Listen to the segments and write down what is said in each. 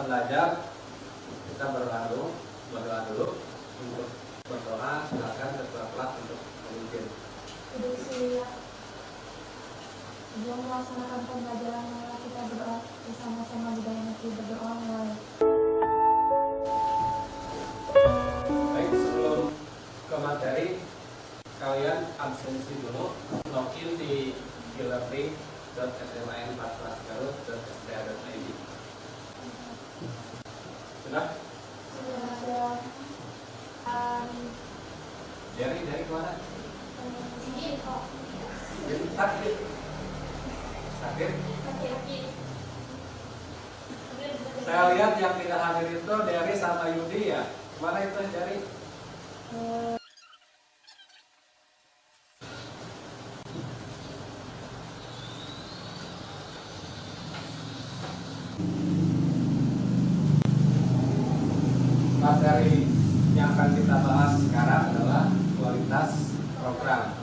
belajar, kita berdoa dulu untuk berdoa. Silakan ketua kelas untuk memimpin. Sebelum melaksanakan pembelajaran, kita berdoa bersama-sama di dalam hati, berdoa mulai. Baik, sebelum ke materi, kalian absensi dulu, login di gilerding.smin14garut.sda.id. Sudah? Sudah. Dari mana? Ini kok. Jadi takdir. Saya lihat yang tidak hadir itu Dery sama Yudi ya. Mana itu Dery? Materi yang akan kita bahas sekarang adalah kualitas program.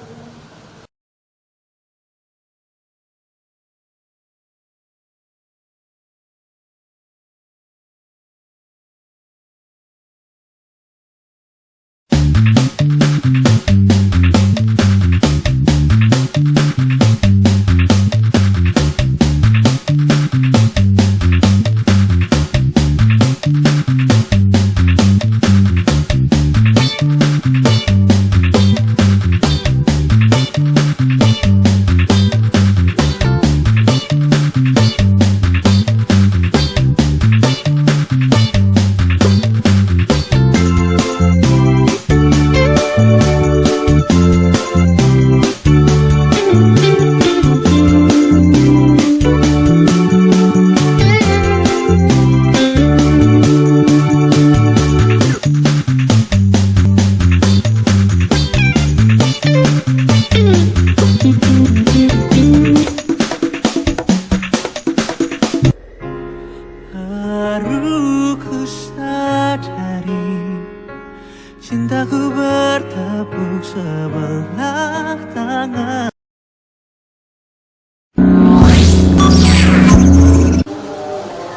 Cintaku bertepuk sebelah tangan.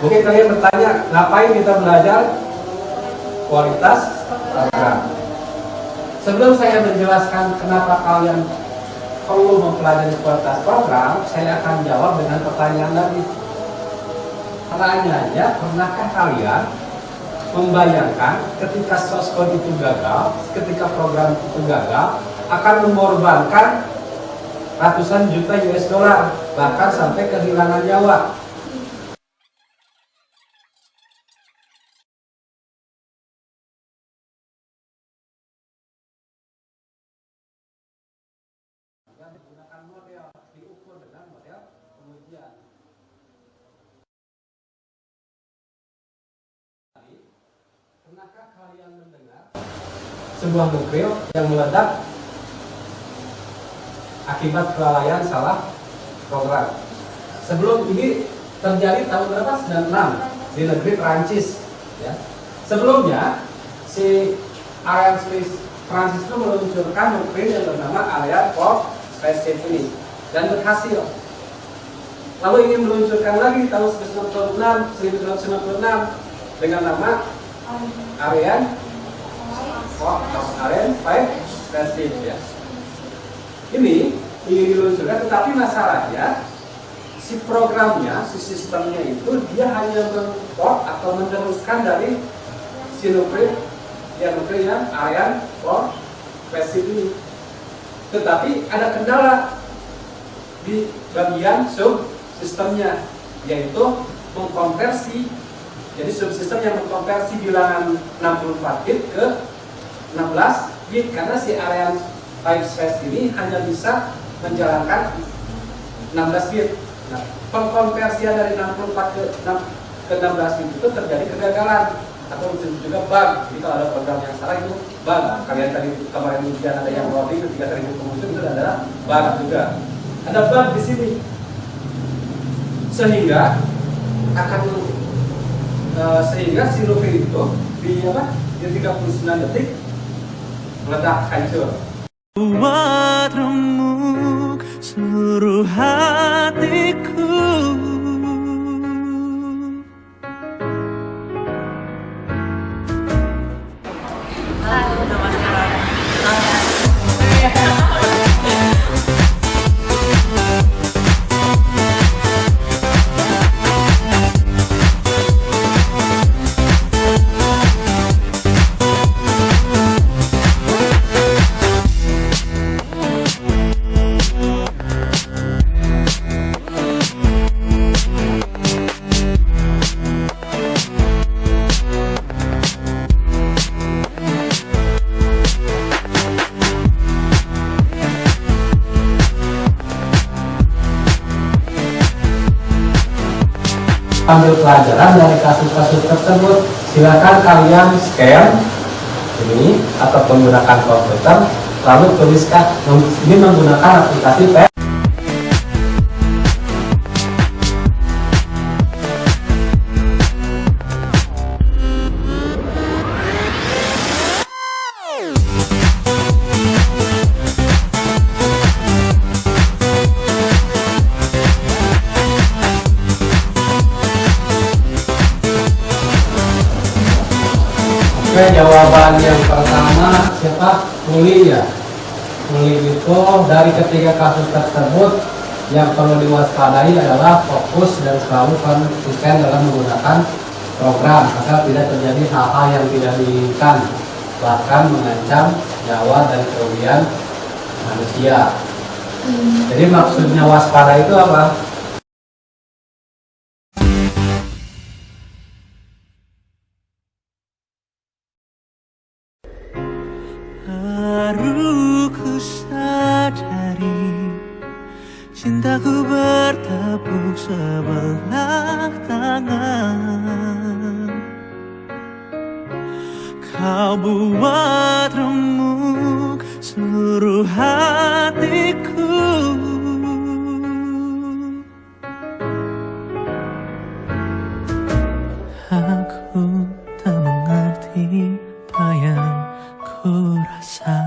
Mungkin kalian bertanya, ngapain kita belajar kualitas program? Sebelum saya menjelaskan kenapa kalian perlu mempelajari kualitas program, saya akan jawab dengan pertanyaan lagi. Pertanyaannya, pernahkah kalian membayangkan ketika source code itu gagal, ketika program itu gagal, akan mengorbankan ratusan juta US dollar, bahkan sampai kehilangan nyawa? Yang digunakan model, diukur dengan model pengujian. Pernahkah kalian mendengar sebuah nuklir yang meledak akibat kelalaian salah program? Sebelum ini terjadi tahun berapa? 96 di negeri Prancis. Ya. Sebelumnya si Ariane Space Prancis itu meluncurkan nuklir yang bernama Ariane 4 spaceship ini dan berhasil. Lalu ingin meluncurkan lagi tahun 1996 dengan nama Ariane 5 spaceship ya. Ini ingin diluncurkan, tetapi masalahnya si programnya, si sistemnya itu dia hanya mengimport atau meneruskan dari si nuklir yang Ariane 4 spaceship ini. Tetapi ada kendala di bagian subsistemnya, yaitu mengkonversi. Jadi subsistem yang mengkonversi bilangan 64 bit ke 16 bit, karena si Ariane 5 Space ini hanya bisa menjalankan 16 bit. Nah, pengkonversian dari 64 ke 16 bit itu terjadi kegagalan atau disebut juga bug. Jadi kalau ada program yang salah itu bug. Kalian tadi kemarin ujian ada yang loading ketika terjadi pengujian itu adalah bug juga. Ada bug di sini, sehingga si nuklir itu di 39 detik meledak hancur. Buat remuk seluruh hatiku. ambil pelajaran dari kasus-kasus tersebut. Silakan kalian scan ini atau menggunakan komputer, lalu tuliskan. Ini menggunakan aplikasi Oke, jawaban yang pertama siapa? Muli ya. Muli itu dari ketiga kasus tersebut yang perlu diwaspadai adalah fokus dan selalu konsisten dalam menggunakan program agar tidak terjadi hal-hal yang tidak diinginkan, bahkan mengancam nyawa dan kerugian manusia. Jadi maksudnya waspada itu apa? Baru ku sadari cintaku bertepuk sebelah tangan. Kau buat remuk seluruh hatiku. Aku tak mengerti apa yang ku rasa.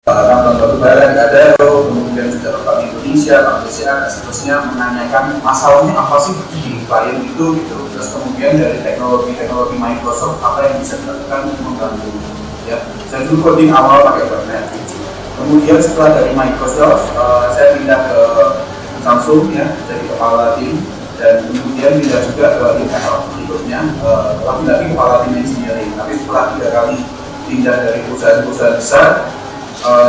Bank Batubara nggak ada, kemudian juga Bank Indonesia, Bank BCA, dan seterusnya menanyakan masalahnya apa sih di klien itu gitu. Terus kemudian dari teknologi Microsoft apa yang bisa dilakukan untuk membantu. Ya, saya dulu coding awal pakai .NET. Kemudian setelah dari Microsoft, saya pindah ke Samsung ya, jadi kepala tim, dan kemudian pindah juga ke Intel berikutnya, lagi kepala tim engineering. Tapi setelah 3 kali pindah dari perusahaan-perusahaan besar,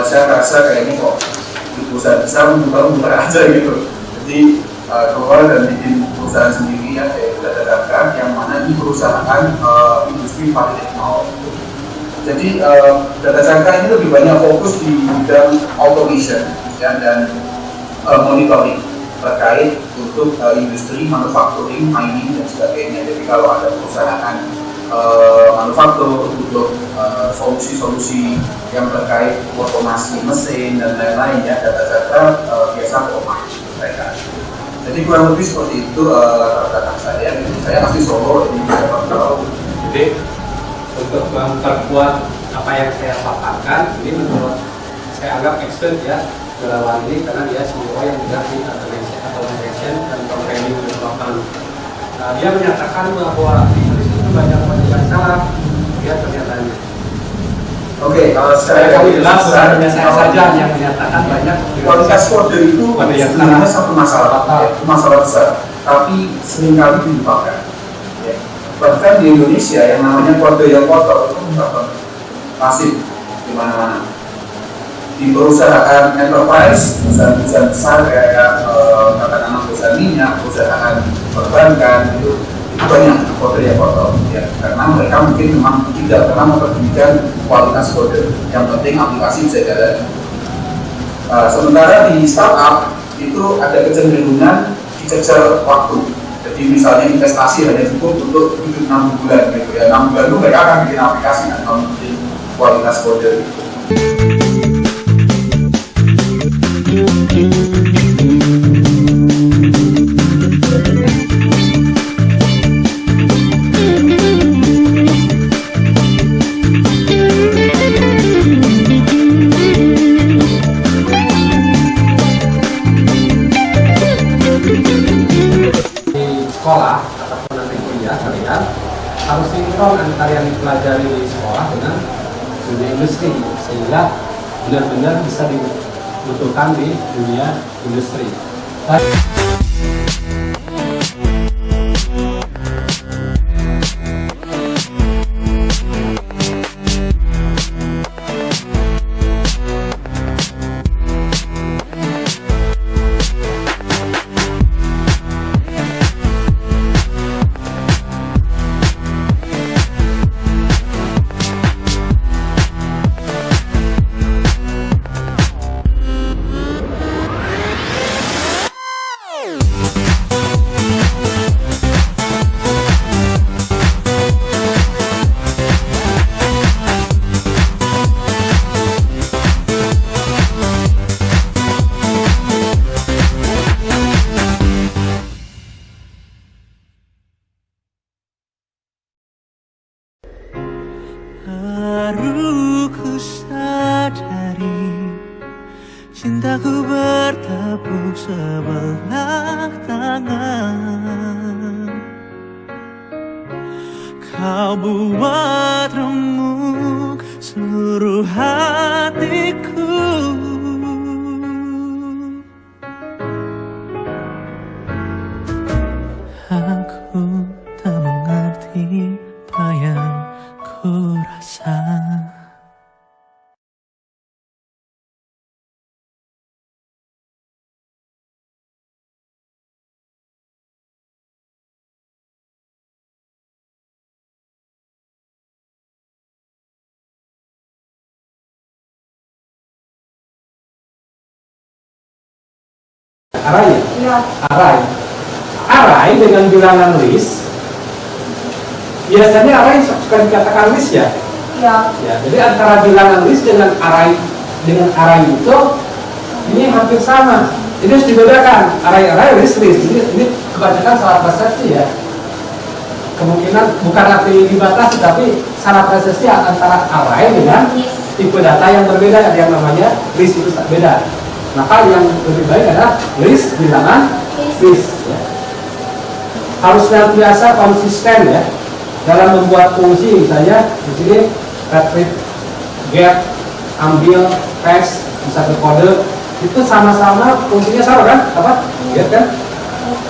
saya rasa kayaknya kok di perusahaan besar muter-muter aja gitu. Jadi keluar dan bikin perusahaan sendiri ya, kayak Data yang mana ini perusahaan industri 4.0. Jadi Data Cangka ini lebih banyak fokus di bidang automation ya, dan monitoring terkait untuk industri manufacturing, mining dan sebagainya. Jadi kalau ada perusahaan manufaktur untuk solusi-solusi yang terkait otomasi mesin dan lain-lain ya, Data biasa provide mereka. Jadi kurang lebih seperti itu latar belakang saya. Saya asli Solo, ini saya tahu. Jadi untuk memperkuat apa yang saya paparkan, ini menurut saya anggap excellent ya Gunawan ini, karena dia CEO yang juga di automation dan programming development. Nah, dia menyatakan bahwa di Indonesia itu banyak masalah ya ternyatanya. Oke, saya jelas hanya saya saja yang menyatakan banyak kualitas kode itu sebenarnya satu masalah, masalah besar, tapi seringkali dilupakan. Ya. Bahkan di Indonesia yang namanya kode yang kotor itu masif di mana-mana. Di perusahaan enterprise, perusahaan besar kayak katakanlah perusahaan minyak, perusahaan perbankan itu banyak kode yang kotor ya, karena mereka mungkin memang tidak pernah memperhatikan kualitas kode. Yang penting aplikasi bisa jalan. Sementara di startup itu ada kecenderungan dikejar waktu. Jadi misalnya investasi hanya cukup untuk 6 bulan gitu ya. 6 bulan itu mereka akan bikin aplikasi dan memiliki kualitas kode itu. Sekolah ataupun nanti kuliah, kalian harus sinkron antara yang dipelajari di sekolah dengan dunia industri, sehingga benar-benar bisa dibutuhkan di dunia industri. bertepuk sebelah tangan. Kau buat remuk seluruh hatiku. Aku tak mengerti apa yang ku rasa. Arai, Iya. arai dengan bilangan list. Biasanya arai suka dikatakan list ya. Iya. Ya, jadi antara bilangan list dengan arai itu ini hampir sama. Ini harus dibedakan arai list. Ini kebanyakan salah persepsi ya. Kemungkinan bukan arti dibatasi, tapi salah persepsi antara arai dengan tipe data yang berbeda. Ada yang namanya list itu beda. Maka yang lebih baik adalah list bilangan list. Ya. Harus senantiasa konsisten ya dalam membuat fungsi, misalnya di sini retrieve, get, ambil, paste, bisa berkode, itu sama-sama fungsinya sama kan? Apa? Get kan?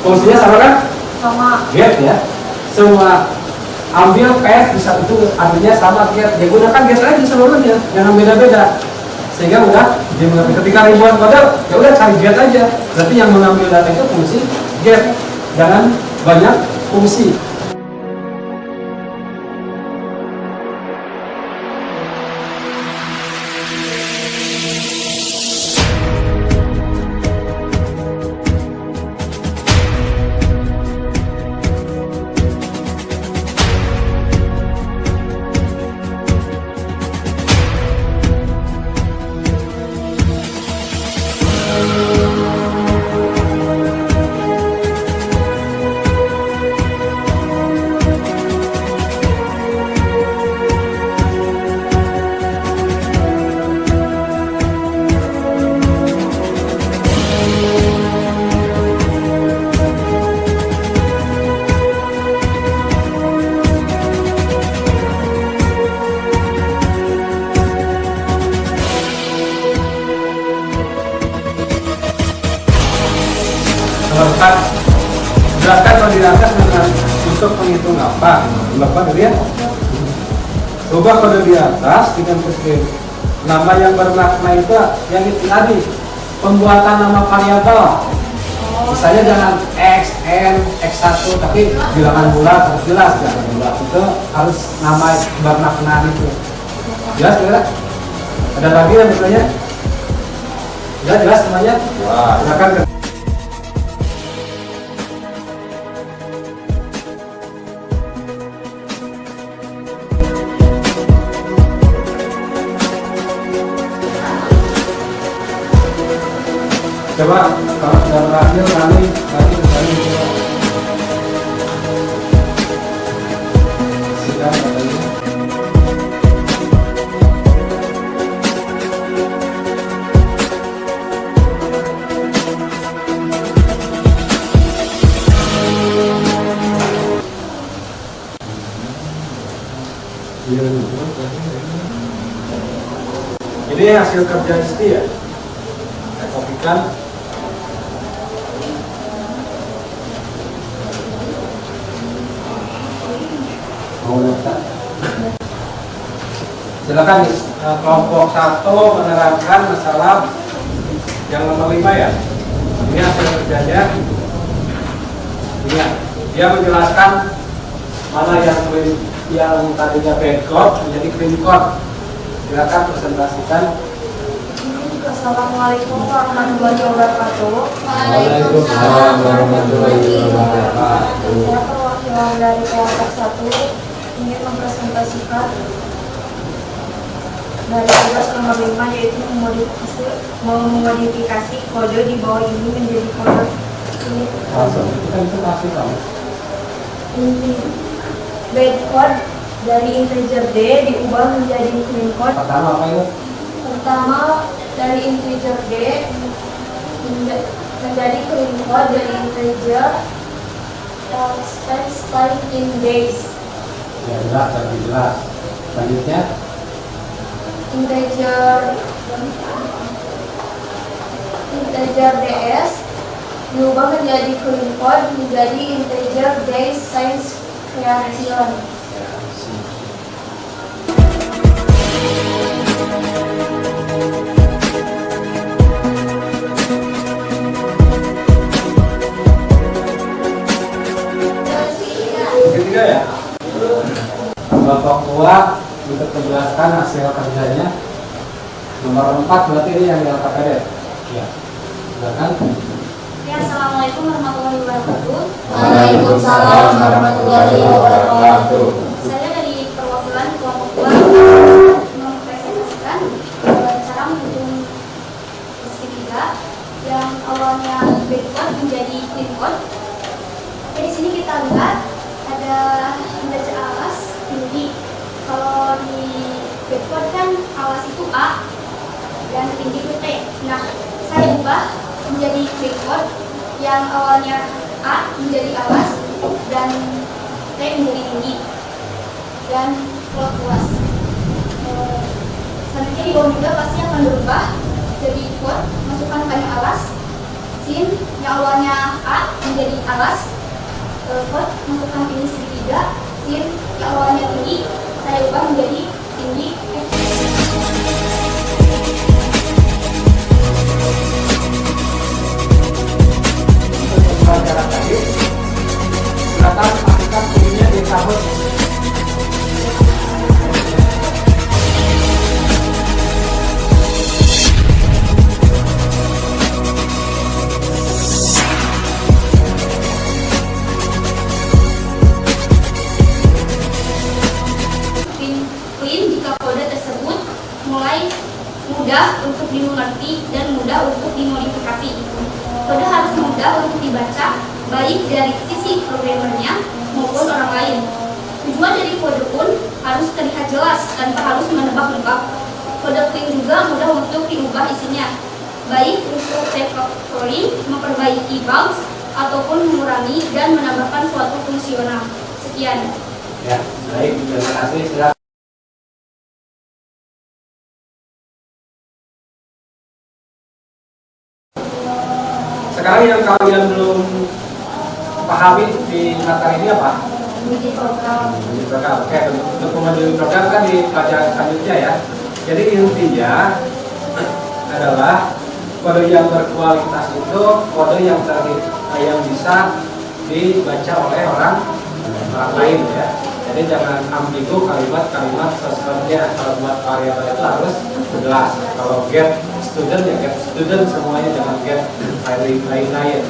Fungsinya sama kan? Sama. Get ya. Semua ambil, paste, bisa itu artinya sama get. Ya gunakan get aja seluruhnya, jangan beda-beda. Sehingga udah ketika ribuan kode, ya udah cari get aja. Berarti yang mengambil data itu fungsi get, jangan banyak fungsi. Jelaskan kalau di atas dengan untuk menghitung apa? Bapak gitu ya. Coba kode di atas dengan kode nama yang bermakna itu yang itu tadi pembuatan nama variabel. Misalnya jangan x, n, x1 tapi bilangan bulat harus jelas bilangan bulat itu harus nama bermakna itu. Jelas tidak? Ada lagi yang bertanya? Jelas semuanya? Wah, silakan. Coba kalau sudah berhasil nanti kembali coba. Sudah katanya. Ini hasil kerja Isti ya. Saya kopikan. Silakan kelompok 1 menerangkan masalah yang nomor 5 ya. Ini hasil kerjanya. Ini dia menjelaskan mana yang tadinya bad code menjadi clean code. Silakan presentasikan. Assalamualaikum warahmatullahi wabarakatuh. Waalaikumsalam warahmatullahi wabarakatuh. Saya perwakilan dari kelompok 1 ingin mempresentasikan dari tugas nomor 5 yaitu memodifikasi kode di bawah ini menjadi kode ini. Langsung kita itu kasih kamu. Bad code dari integer D diubah menjadi clean code. Pertama apa itu? Pertama dari integer D menjadi clean code dari integer yang spans time in days. Ya jelas, lebih jelas. Selanjutnya integer ds diubah menjadi clean code menjadi integer days since creation. ketiga ya, kelompok dua untuk menjelaskan hasil kerjanya. Nomor 4 berarti ini yang di LKPD. Ya, silakan. Ya, assalamualaikum warahmatullahi wabarakatuh. Waalaikumsalam warahmatullahi wabarakatuh. Saya dari perwakilan kelompok 2 mempresentasikan cara menghitung segitiga yang awalnya backward menjadi clean code. Oke, di sini kita lihat ada indeks alas tinggi. Kalau di backward kan alas itu A dan tinggi itu T. Nah, saya ubah menjadi backward yang awalnya A menjadi alas dan T menjadi tinggi dan luas. Selanjutnya di bawah juga pasti akan berubah jadi quote, masukkan banyak alas, sin yang awalnya A menjadi alas, quote, masukkan ini segitiga, sin yang awalnya tinggi saya ubah menjadi tinggi. Pelajaran tadi silakan aplikasikan filmnya di tablet. Clean jika kode tersebut mulai mudah untuk dimengerti dan mudah untuk dimodifikasi. Kode harus mudah untuk dibaca, baik dari sisi programmernya maupun orang lain. Tujuan dari kode pun harus terlihat jelas tanpa harus menebak-nebak. Kode clean juga mudah untuk diubah isinya, baik untuk refactoring, memperbaiki bugs, ataupun mengurangi dan menambahkan suatu fungsional. Sekian. Ya, baik, terima kasih. Silakan. Sekarang yang kalian belum pahami di materi ini apa? Menjadi program. Oke, untuk menjadi program kan di pelajaran selanjutnya ya. Jadi intinya adalah kode yang berkualitas itu kode yang bisa dibaca oleh orang lain ya. Jadi jangan ambigu kalimat-kalimat sesuatunya. Kalau buat variabel itu harus jelas. Kalau get student ya get student semuanya, jangan get lain-lain.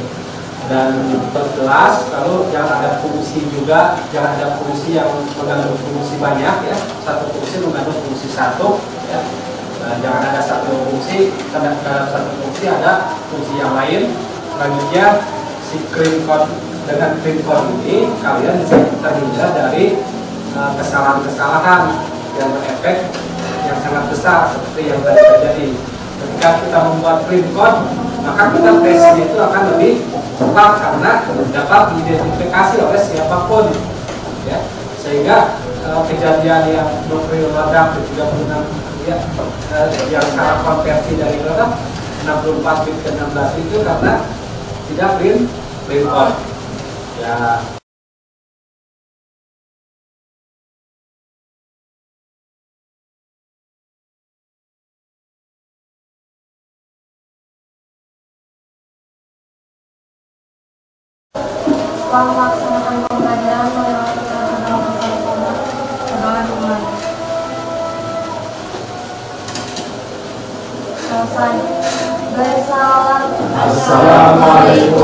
Dan perjelas, lalu jangan ada fungsi juga, jangan ada fungsi yang mengandung fungsi banyak ya. Satu fungsi mengandung fungsi satu ya. Jangan ada satu fungsi, karena dalam satu fungsi ada fungsi yang lain. Selanjutnya si clean code, dengan clean code ini kalian bisa terhindar dari kesalahan-kesalahan yang berefek yang sangat besar seperti yang tadi terjadi. Ketika kita membuat clean code, maka kita tesnya itu akan lebih cepat karena dapat diidentifikasi oleh siapapun ya. Sehingga kejadian yang nuklir meledak 36 ya, yang sekarang konversi dari 64 bit ke 16 itu karena tidak clean code ya. Setelah melaksanakan pembelajaran melewati perdoaan mulai. Selesai. Bersalam. Assalamualaikum